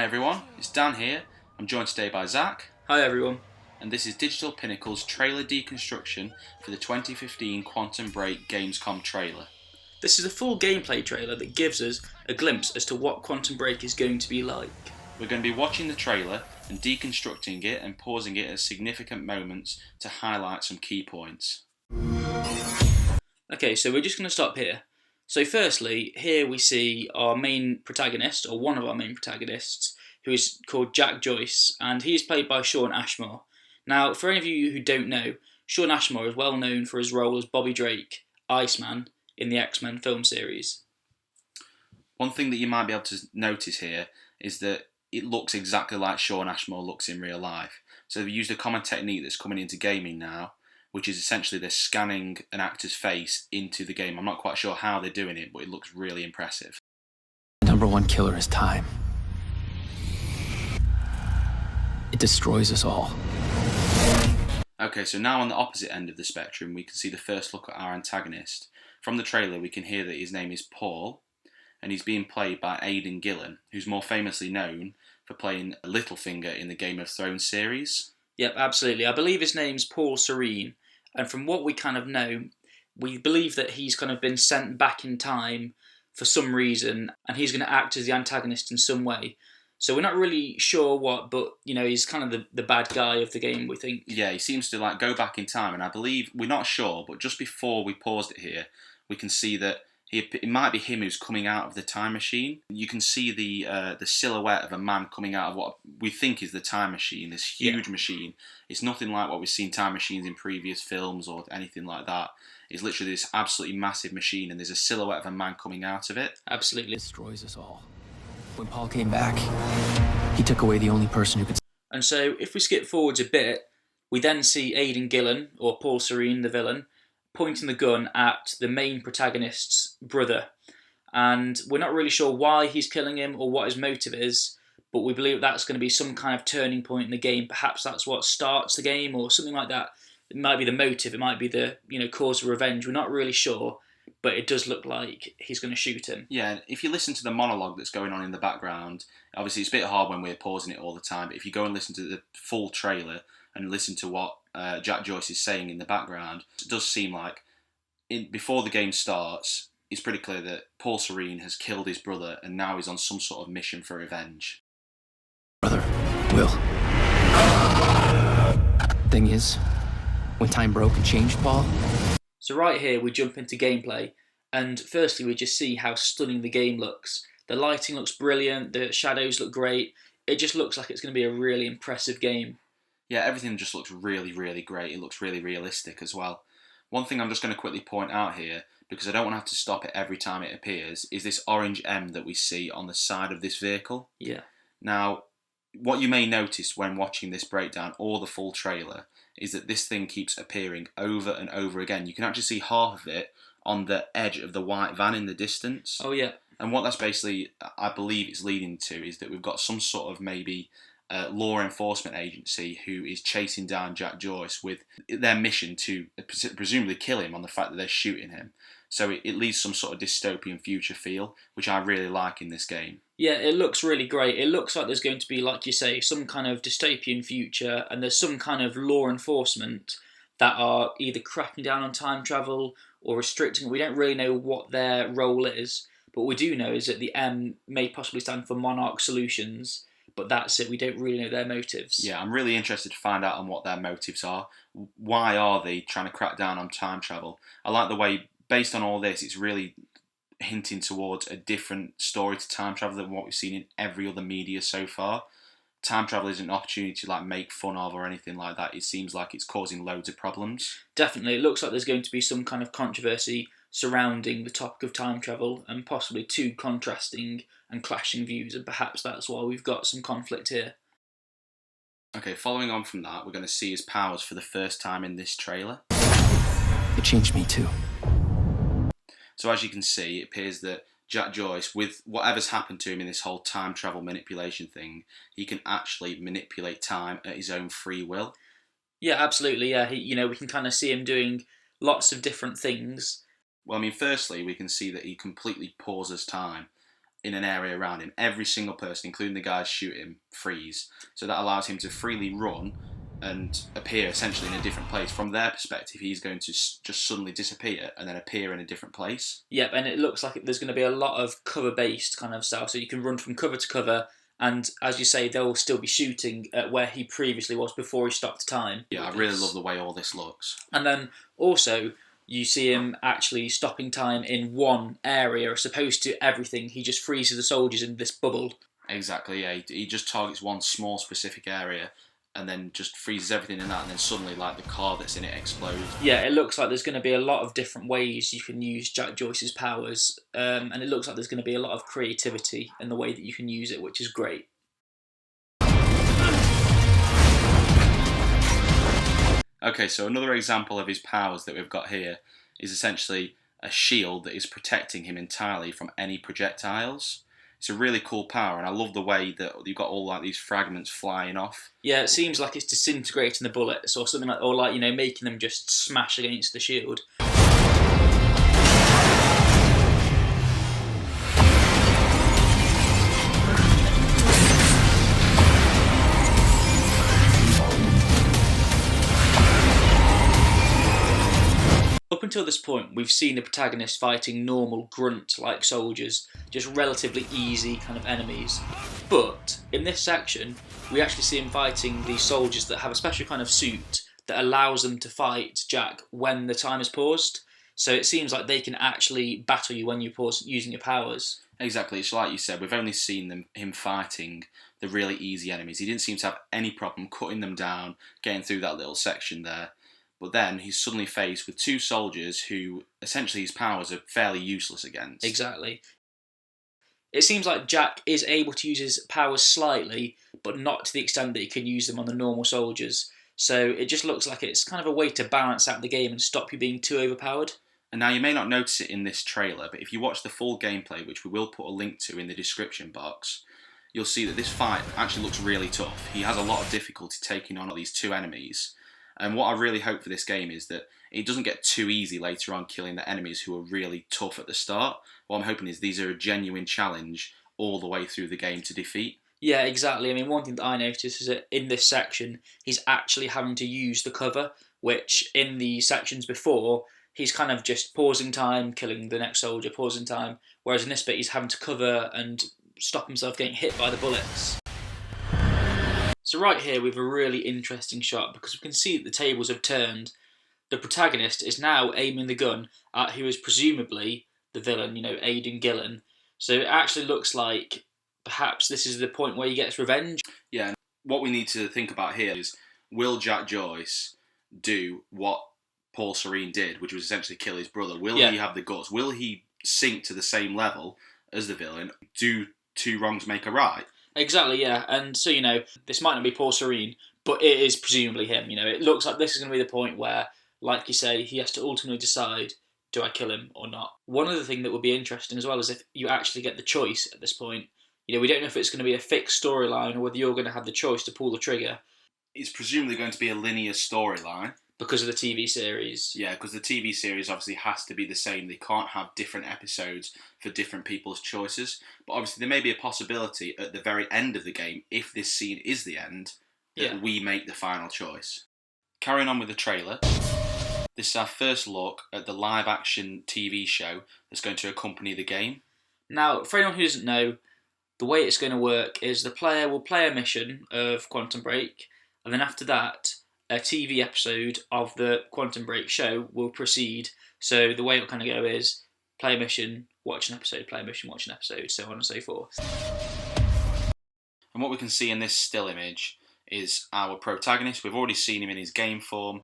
Hi everyone, it's Dan here. I'm joined today by Zach. Hi everyone. And this is Digital Pinnacle's trailer deconstruction for the 2015 Quantum Break Gamescom trailer. This is a full gameplay trailer that gives us a glimpse as to what Quantum Break is going to be like. We're going to be watching the trailer and deconstructing it and pausing it at significant moments to highlight some key points. Okay, so we're just going to stop here. So firstly, here we see our main protagonist, or one of our main protagonists, who is called Jack Joyce, and he is played by Shawn Ashmore. Now, for any of you who don't know, Shawn Ashmore is well known for his role as Bobby Drake, Iceman, in the X-Men film series. One thing that you might be able to notice here is that it looks exactly like Shawn Ashmore looks in real life. So they've used a common technique that's coming into gaming now, which is essentially they're scanning an actor's face into the game. I'm not quite sure how they're doing it, but it looks really impressive. The number one killer is time. It destroys us all. Okay, so now on the opposite end of the spectrum, we can see the first look at our antagonist. From the trailer, we can hear that his name is Paul, and he's being played by Aidan Gillen, who's more famously known for playing Littlefinger in the Game of Thrones series. Yep, absolutely. I believe his name's Paul Serene, and from what we kind of know, we believe that he's kind of been sent back in time for some reason, and he's going to act as the antagonist in some way. So we're not really sure what, but he's kind of the bad guy of the game, we think. Yeah, he seems to go back in time, and I believe, we're not sure, but just before we paused it here, we can see that it might be him who's coming out of the time machine. You can see the silhouette of a man coming out of what we think is the time machine, this huge machine. It's nothing like what we've seen time machines in previous films or anything like that. It's literally this absolutely massive machine, and there's a silhouette of a man coming out of it. Absolutely. It destroys us all. When Paul came back, he took away the only person who could... And so if we skip forwards a bit, we then see Aidan Gillen, or Paul Serene, the villain, pointing the gun at the main protagonist's brother. And we're not really sure why he's killing him or what his motive is, but we believe that's going to be some kind of turning point in the game. Perhaps that's what starts the game or something like that. It might be the motive, it might be the cause of revenge. We're not really sure, but it does look like he's going to shoot him. Yeah, if you listen to the monologue that's going on in the background, obviously it's a bit hard when we're pausing it all the time, but if you go and listen to the full trailer and listen to what Jack Joyce is saying in the background, it does seem like before the game starts, it's pretty clear that Paul Serene has killed his brother and now he's on some sort of mission for revenge. Brother, Will. Thing is, when time broke and changed Paul... So right here we jump into gameplay, and firstly we just see how stunning the game looks. The lighting looks brilliant, the shadows look great, it just looks like it's going to be a really impressive game. Yeah, everything just looks really, really great. It looks really realistic as well. One thing I'm just going to quickly point out here, because I don't want to have to stop it every time it appears, is this orange M that we see on the side of this vehicle. Yeah. Now, what you may notice when watching this breakdown or the full trailer is that this thing keeps appearing over and over again. You can actually see half of it on the edge of the white van in the distance. Oh, yeah. And what that's basically, I believe it's leading to, is that we've got some sort of maybe law enforcement agency who is chasing down Jack Joyce with their mission to presumably kill him on the fact that they're shooting him. So it leaves some sort of dystopian future feel, which I really like in this game. Yeah, it looks really great. It looks like there's going to be, like you say, some kind of dystopian future, and there's some kind of law enforcement that are either cracking down on time travel or restricting it. We don't really know what their role is, but what we do know is that the M may possibly stand for Monarch Solutions, but that's it. We don't really know their motives. Yeah, I'm really interested to find out on what their motives are. Why are they trying to crack down on time travel? I like the way, based on all this, it's really hinting towards a different story to time travel than what we've seen in every other media so far. Time travel isn't an opportunity to make fun of or anything like that. It seems like it's causing loads of problems. Definitely, it looks like there's going to be some kind of controversy surrounding the topic of time travel and possibly two contrasting and clashing views, and perhaps that's why we've got some conflict here. Okay, following on from that, we're going to see his powers for the first time in this trailer. It changed me too. So as you can see, it appears that Jack Joyce, with whatever's happened to him in this whole time travel manipulation thing, he can actually manipulate time at his own free will. Yeah, absolutely. Yeah, we can kind of see him doing lots of different things. Well, I mean, firstly, we can see that he completely pauses time in an area around him. Every single person, including the guys shooting him, freeze. So that allows him to freely run and appear essentially in a different place. From their perspective, he's going to just suddenly disappear and then appear in a different place. Yep, and it looks like there's going to be a lot of cover-based kind of stuff, so you can run from cover to cover, and as you say, they'll still be shooting at where he previously was before he stopped time. Yeah, I really love the way all this looks. And then also, you see him actually stopping time in one area as opposed to everything. He just freezes the soldiers in this bubble. Exactly, yeah. He just targets one small specific area and then just freezes everything in that, and then suddenly, like, the car that's in it explodes. Yeah, it looks like there's going to be a lot of different ways you can use Jack Joyce's powers, and it looks like there's going to be a lot of creativity in the way that you can use it, which is great. Okay, so another example of his powers that we've got here is essentially a shield that is protecting him entirely from any projectiles. It's a really cool power, and I love the way that you've got all like these fragments flying off. Yeah, it seems like it's disintegrating the bullets or something like, or like, you know, making them just smash against the shield. Up until this point, we've seen the protagonist fighting normal grunt-like soldiers, just relatively easy kind of enemies. But in this section, we actually see him fighting these soldiers that have a special kind of suit that allows them to fight Jack when the time is paused. So it seems like they can actually battle you when you pause using your powers. Exactly, it's like you said, we've only seen him fighting the really easy enemies. He didn't seem to have any problem cutting them down, getting through that little section there. But then he's suddenly faced with two soldiers who essentially his powers are fairly useless against. Exactly. It seems like Jack is able to use his powers slightly, but not to the extent that he can use them on the normal soldiers. So it just looks like it's kind of a way to balance out the game and stop you being too overpowered. And now you may not notice it in this trailer, but if you watch the full gameplay, which we will put a link to in the description box, you'll see that this fight actually looks really tough. He has a lot of difficulty taking on these two enemies. And what I really hope for this game is that it doesn't get too easy later on killing the enemies who are really tough at the start. What I'm hoping is these are a genuine challenge all the way through the game to defeat. Yeah, exactly. I mean, one thing that I noticed is that in this section, he's actually having to use the cover, which in the sections before, he's kind of just pausing time, killing the next soldier, pausing time. Whereas in this bit, he's having to cover and stop himself getting hit by the bullets. So right here we have a really interesting shot because we can see that the tables have turned. The protagonist is now aiming the gun at who is presumably the villain, you know, Aidan Gillen. So it actually looks like perhaps this is the point where he gets revenge. Yeah, and what we need to think about here is, will Jack Joyce do what Paul Serene did, which was essentially kill his brother? Will he have the guts? Will he sink to the same level as the villain? Do two wrongs make a right? Exactly, yeah. And so, you know, this might not be Paul Serene, but it is presumably him. You know, it looks like this is going to be the point where, like you say, he has to ultimately decide, do I kill him or not? One other thing that would be interesting as well is if you actually get the choice at this point. You know, we don't know if it's going to be a fixed storyline or whether you're going to have the choice to pull the trigger. It's presumably going to be a linear storyline. Because of the TV series. Yeah, because the TV series obviously has to be the same. They can't have different episodes for different people's choices. But obviously there may be a possibility at the very end of the game, if this scene is the end, that we make the final choice. Carrying on with the trailer, this is our first look at the live-action TV show that's going to accompany the game. Now, for anyone who doesn't know, the way it's going to work is the player will play a mission of Quantum Break, and then after that, a TV episode of the Quantum Break show will proceed. So the way it'll kind of go is play a mission, watch an episode, play a mission, watch an episode, so on and so forth. And what we can see in this still image is our protagonist. We've already seen him in his game form.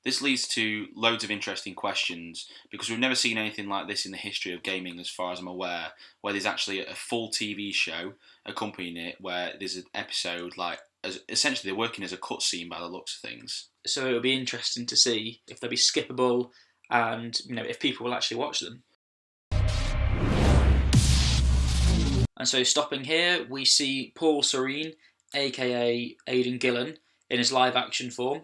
This leads to loads of interesting questions because we've never seen anything like this in the history of gaming as far as I'm aware, where there's actually a full TV show accompanying it, where there's an episode like essentially they're working as a cutscene by the looks of things. So it'll be interesting to see if they'll be skippable and, you know, if people will actually watch them. And so stopping here, we see Paul Serene, aka Aidan Gillen, in his live action form.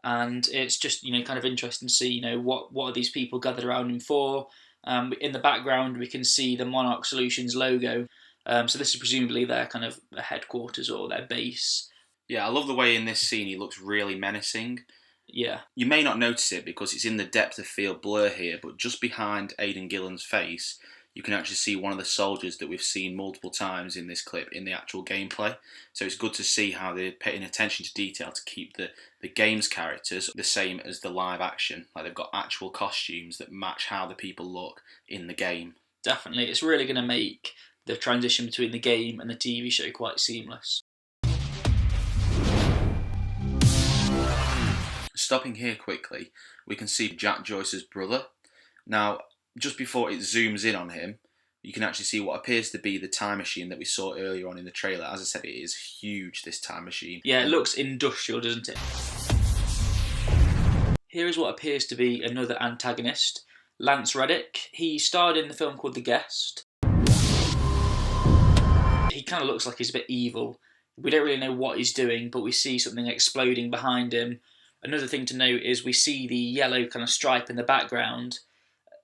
And it's just, you know, kind of interesting to see, you know, what are these people gathered around him for. In the background, we can see the Monarch Solutions logo. So this is presumably their kind of headquarters or their base. Yeah, I love the way in this scene he looks really menacing. Yeah. You may not notice it because it's in the depth of field blur here, but just behind Aidan Gillen's face, you can actually see one of the soldiers that we've seen multiple times in this clip in the actual gameplay. So it's good to see how they're paying attention to detail to keep the game's characters the same as the live action. Like they've got actual costumes that match how the people look in the game. Definitely. It's really going to make the transition between the game and the TV show quite seamless. Stopping here quickly, we can see Jack Joyce's brother. Now, just before it zooms in on him, you can actually see what appears to be the time machine that we saw earlier on in the trailer. As I said, it is huge, this time machine. Yeah, it looks industrial, doesn't it? Here is what appears to be another antagonist, Lance Reddick. He starred in the film called The Guest. He kind of looks like he's a bit evil. We don't really know what he's doing, but we see something exploding behind him. Another thing to note is we see the yellow kind of stripe in the background.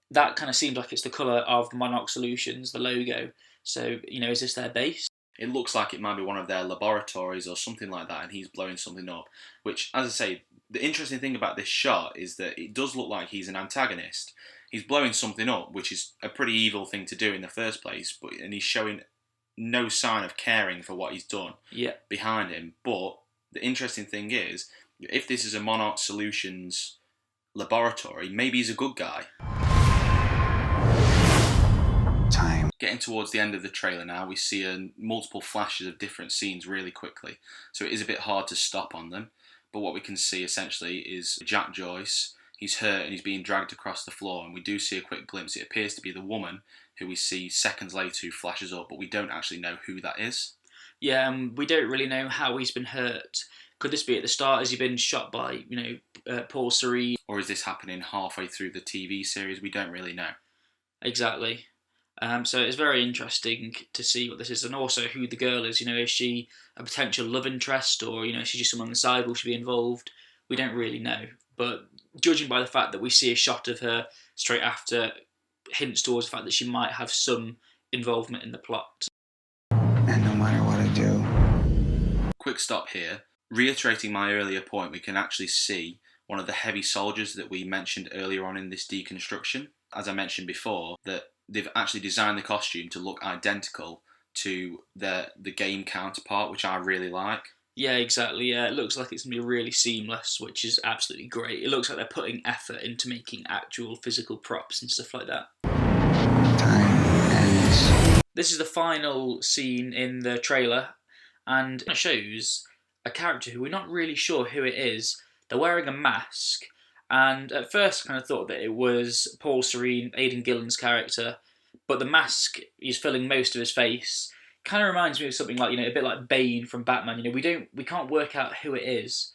That kind of seems like it's the colour of Monarch Solutions, the logo. So, is this their base? It looks like it might be one of their laboratories or something like that, and he's blowing something up. Which, as I say, the interesting thing about this shot is that it does look like he's an antagonist. He's blowing something up, which is a pretty evil thing to do in the first place, and he's showing no sign of caring for what he's done behind him. But the interesting thing is, if this is a Monarch Solutions laboratory, maybe he's a good guy. Time. Getting towards the end of the trailer now, we see multiple flashes of different scenes really quickly. So it is a bit hard to stop on them. But what we can see essentially is Jack Joyce. He's hurt and he's being dragged across the floor, and we do see a quick glimpse. It appears to be the woman who we see seconds later who flashes up, but we don't actually know who that is. Yeah, we don't really know how he's been hurt. Could this be at the start? Has he been shot by, Paul Serene? Or is this happening halfway through the TV series? We don't really know. Exactly. So it's very interesting to see what this is, and also who the girl is. Is she a potential love interest, or is she just someone on the side? Will she be involved? We don't really know. But judging by the fact that we see a shot of her straight after, hints towards the fact that she might have some involvement in the plot. And no matter what I do. Quick stop here. Reiterating my earlier point, we can actually see one of the heavy soldiers that we mentioned earlier on in this deconstruction. As I mentioned before, that they've actually designed the costume to look identical to the game counterpart, which I really like. Yeah, exactly. Yeah, it looks like it's going to be really seamless, which is absolutely great. It looks like they're putting effort into making actual physical props and stuff like that. Time ends. This is the final scene in the trailer, and it shows a character who we're not really sure who it is. They're wearing a mask, and at first I kind of thought that it was Paul Serene, Aidan Gillen's character, but the mask is filling most of his face. Kind of reminds me of something like, a bit like Bane from Batman. We can't work out who it is,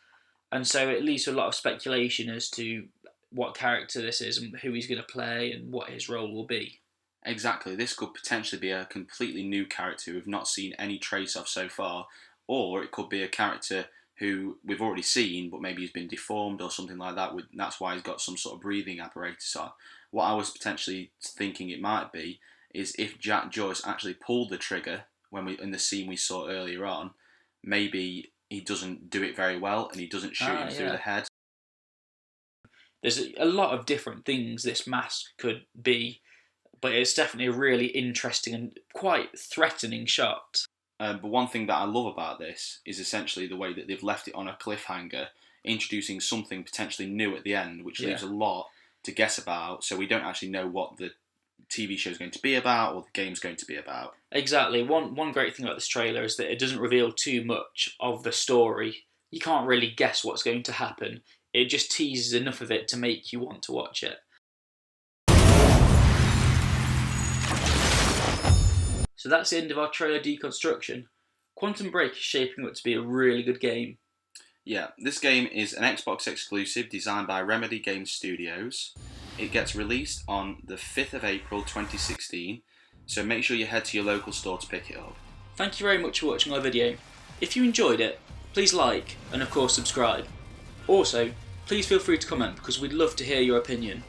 and so it leads to a lot of speculation as to what character this is and who he's going to play and what his role will be. Exactly, this could potentially be a completely new character we've not seen any trace of so far, or it could be a character who we've already seen, but maybe he's been deformed or something like that. That's why he's got some sort of breathing apparatus on. What I was potentially thinking it might be is if Jack Joyce actually pulled the trigger in the scene we saw earlier on, maybe he doesn't do it very well and he doesn't shoot him through the head. There's a lot of different things this mask could be, but it's definitely a really interesting and quite threatening shot. But one thing that I love about this is essentially the way that they've left it on a cliffhanger, introducing something potentially new at the end, which leaves a lot to guess about, so we don't actually know what the TV show is going to be about or the game's going to be about. Exactly. One great thing about this trailer is that it doesn't reveal too much of the story. You can't really guess what's going to happen. It just teases enough of it to make you want to watch it. So that's the end of our trailer deconstruction. Quantum Break is shaping up to be a really good game. Yeah, this game is an Xbox exclusive designed by Remedy Game Studios. It gets released on the 5th of April 2016, so make sure you head to your local store to pick it up. Thank you very much for watching our video. If you enjoyed it, please like and of course subscribe. Also, please feel free to comment because we'd love to hear your opinion.